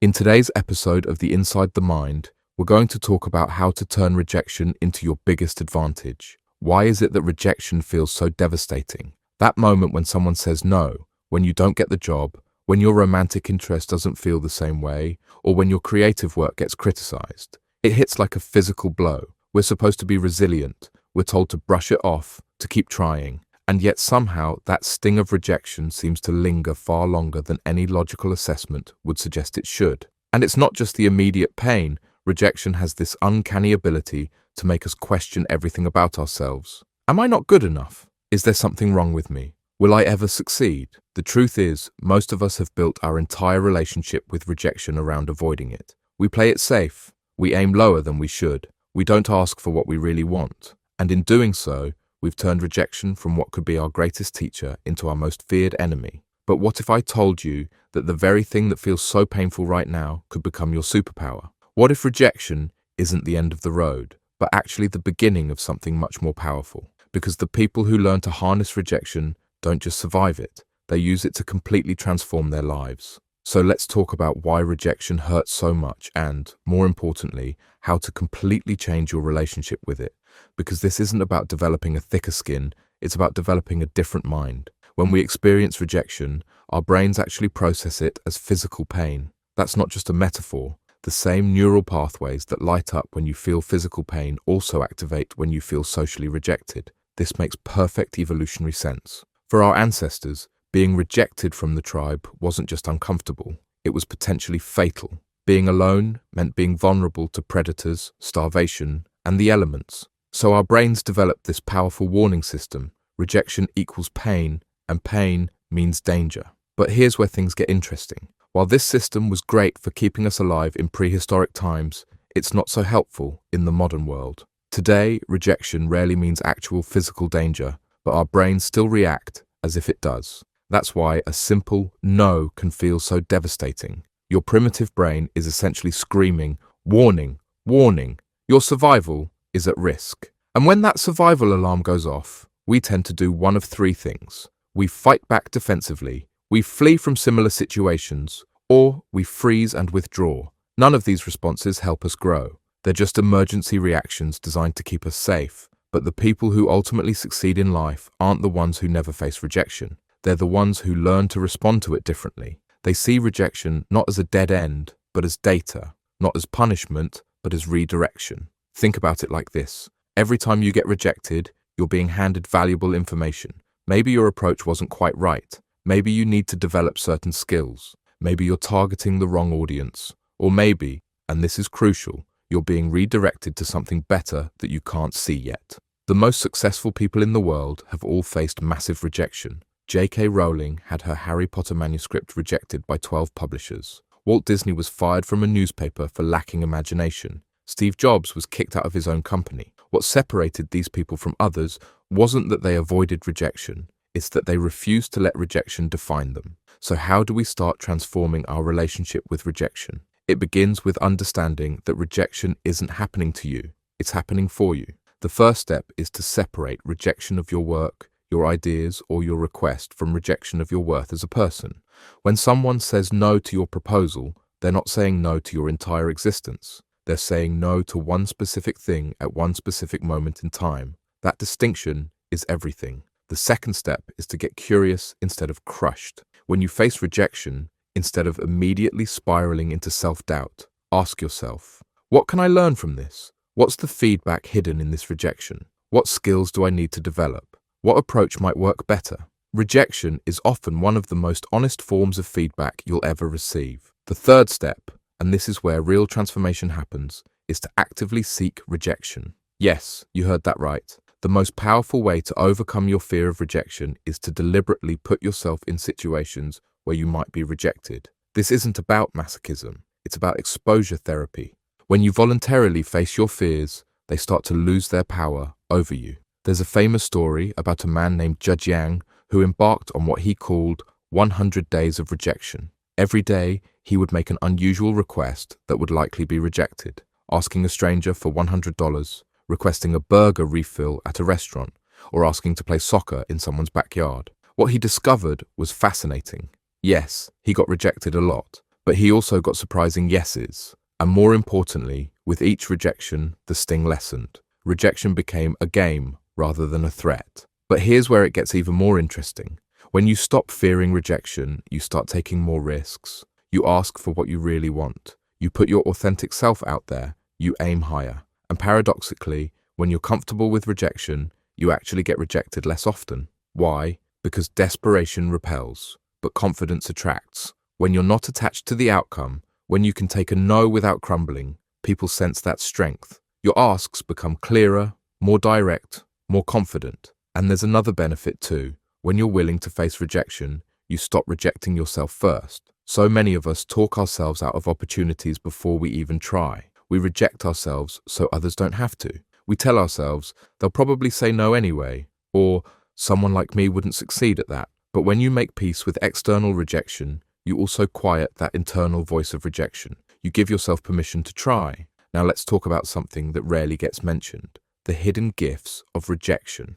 In today's episode of the Inside the Mind, we're going to talk about how to turn rejection into your biggest advantage. Why is it that rejection feels so devastating? That moment when someone says no, when you don't get the job, when your romantic interest doesn't feel the same way, or when your creative work gets criticized. It hits like a physical blow. We're supposed to be resilient. We're told to brush it off, to keep trying. And yet somehow that sting of rejection seems to linger far longer than any logical assessment would suggest it should. And it's not just the immediate pain. Rejection has this uncanny ability to make us question everything about ourselves. Am I not good enough? Is there something wrong with me? Will I ever succeed? The truth is, most of us have built our entire relationship with rejection around avoiding it. We play it safe. We aim lower than we should. We don't ask for what we really want. And in doing so, we've turned rejection from what could be our greatest teacher into our most feared enemy. But what if I told you that the very thing that feels so painful right now could become your superpower? What if rejection isn't the end of the road, but actually the beginning of something much more powerful? Because the people who learn to harness rejection don't just survive it, they use it to completely transform their lives. So let's talk about why rejection hurts so much and, more importantly, how to completely change your relationship with it. Because this isn't about developing a thicker skin, it's about developing a different mind. When we experience rejection, our brains actually process it as physical pain. That's not just a metaphor. The same neural pathways that light up when you feel physical pain also activate when you feel socially rejected. This makes perfect evolutionary sense. For our ancestors, being rejected from the tribe wasn't just uncomfortable, it was potentially fatal. Being alone meant being vulnerable to predators, starvation, and the elements. So our brains developed this powerful warning system. Rejection equals pain, and pain means danger. But here's where things get interesting. While this system was great for keeping us alive in prehistoric times, it's not so helpful in the modern world. Today, rejection rarely means actual physical danger, but our brains still react as if it does. That's why a simple no can feel so devastating. Your primitive brain is essentially screaming, warning, warning, your survival is at risk. And when that survival alarm goes off, we tend to do one of three things. We fight back defensively, we flee from similar situations, or we freeze and withdraw. None of these responses help us grow. They're just emergency reactions designed to keep us safe. But the people who ultimately succeed in life aren't the ones who never face rejection. They're the ones who learn to respond to it differently. They see rejection not as a dead end, but as data, not as punishment, but as redirection. Think about it like this. Every time you get rejected, you're being handed valuable information. Maybe your approach wasn't quite right. Maybe you need to develop certain skills. Maybe you're targeting the wrong audience. Or maybe, and this is crucial, you're being redirected to something better that you can't see yet. The most successful people in the world have all faced massive rejection. J.K. Rowling had her Harry Potter manuscript rejected by 12 publishers. Walt Disney was fired from a newspaper for lacking imagination. Steve Jobs was kicked out of his own company. What separated these people from others wasn't that they avoided rejection, it's that they refused to let rejection define them. So how do we start transforming our relationship with rejection? It begins with understanding that rejection isn't happening to you, it's happening for you. The first step is to separate rejection of your work, your ideas, or your request from rejection of your worth as a person. When someone says no to your proposal, they're not saying no to your entire existence. They're saying no to one specific thing at one specific moment in time. That distinction is everything. The second step is to get curious instead of crushed. When you face rejection, instead of immediately spiraling into self-doubt, ask yourself, what can I learn from this? What's the feedback hidden in this rejection? What skills do I need to develop? What approach might work better? Rejection is often one of the most honest forms of feedback you'll ever receive. The third step, and this is where real transformation happens, is to actively seek rejection. Yes, you heard that right. The most powerful way to overcome your fear of rejection is to deliberately put yourself in situations where you might be rejected. This isn't about masochism, it's about exposure therapy. When you voluntarily face your fears, they start to lose their power over you. There's a famous story about a man named Judge Yang who embarked on what he called 100 days of rejection. Every day, he would make an unusual request that would likely be rejected, asking a stranger for $100, requesting a burger refill at a restaurant, or asking to play soccer in someone's backyard. What he discovered was fascinating. Yes, he got rejected a lot, But he also got surprising yeses. And more importantly, with each rejection, the sting lessened. Rejection became a game rather than a threat. But here's where it gets even more interesting. When you stop fearing rejection, you start taking more risks. You ask for what you really want. You put your authentic self out there. You aim higher. And paradoxically, when you're comfortable with rejection, you actually get rejected less often. Why? Because desperation repels, but confidence attracts. When you're not attached to the outcome, when you can take a no without crumbling, people sense that strength. Your asks become clearer, more direct, more confident. And there's another benefit too. When you're willing to face rejection, you stop rejecting yourself first. So many of us talk ourselves out of opportunities before we even try. We reject ourselves so others don't have to. We tell ourselves they'll probably say no anyway, or someone like me wouldn't succeed at that. But when you make peace with external rejection, you also quiet that internal voice of rejection. You give yourself permission to try. Now let's talk about something that rarely gets mentioned: the hidden gifts of rejection.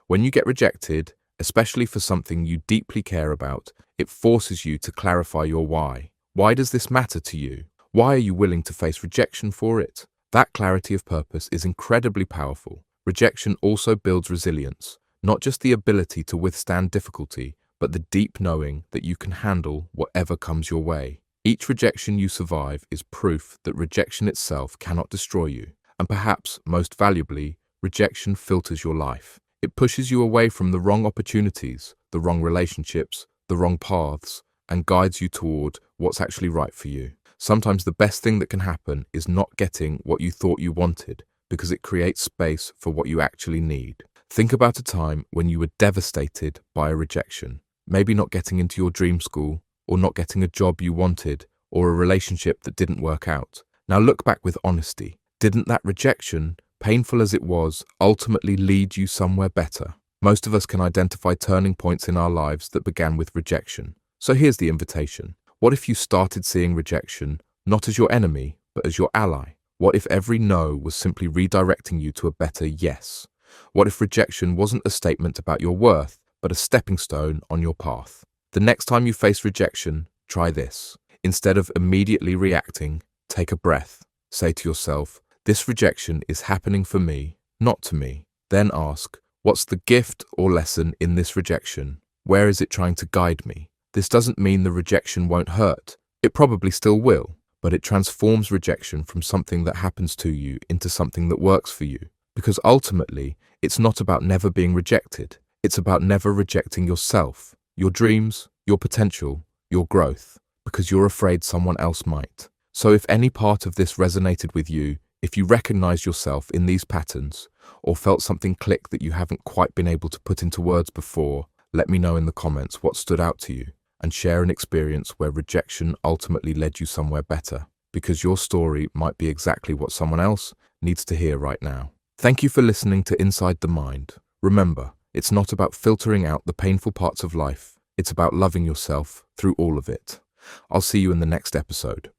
When you get rejected, especially for something you deeply care about, it forces you to clarify your why. Why does this matter to you? Why are you willing to face rejection for it? That clarity of purpose is incredibly powerful. Rejection also builds resilience, not just the ability to withstand difficulty, but the deep knowing that you can handle whatever comes your way. Each rejection you survive is proof that rejection itself cannot destroy you. And perhaps, most valuably, rejection filters your life. It pushes you away from the wrong opportunities, the wrong relationships, the wrong paths, and guides you toward what's actually right for you. Sometimes the best thing that can happen is not getting what you thought you wanted, because it creates space for what you actually need. Think about a time when you were devastated by a rejection. Maybe not getting into your dream school, or not getting a job you wanted, or a relationship that didn't work out. Now look back with honesty. Didn't that rejection, painful as it was, ultimately lead you somewhere better? Most of us can identify turning points in our lives that began with rejection. So here's the invitation. What if you started seeing rejection not as your enemy, but as your ally? What if every no was simply redirecting you to a better yes? What if rejection wasn't a statement about your worth, but a stepping stone on your path? The next time you face rejection, try this. Instead of immediately reacting, take a breath. Say to yourself, this rejection is happening for me, not to me. Then ask, what's the gift or lesson in this rejection? Where is it trying to guide me? This doesn't mean the rejection won't hurt. It probably still will, but it transforms rejection from something that happens to you into something that works for you. Because ultimately, it's not about never being rejected. It's about never rejecting yourself, your dreams, your potential, your growth, because you're afraid someone else might. So if any part of this resonated with you, if you recognize yourself in these patterns, or felt something click that you haven't quite been able to put into words before, let me know in the comments what stood out to you, and share an experience where rejection ultimately led you somewhere better, because your story might be exactly what someone else needs to hear right now. Thank you for listening to Inside the Mind. Remember, it's not about filtering out the painful parts of life. It's about loving yourself through all of it. I'll see you in the next episode.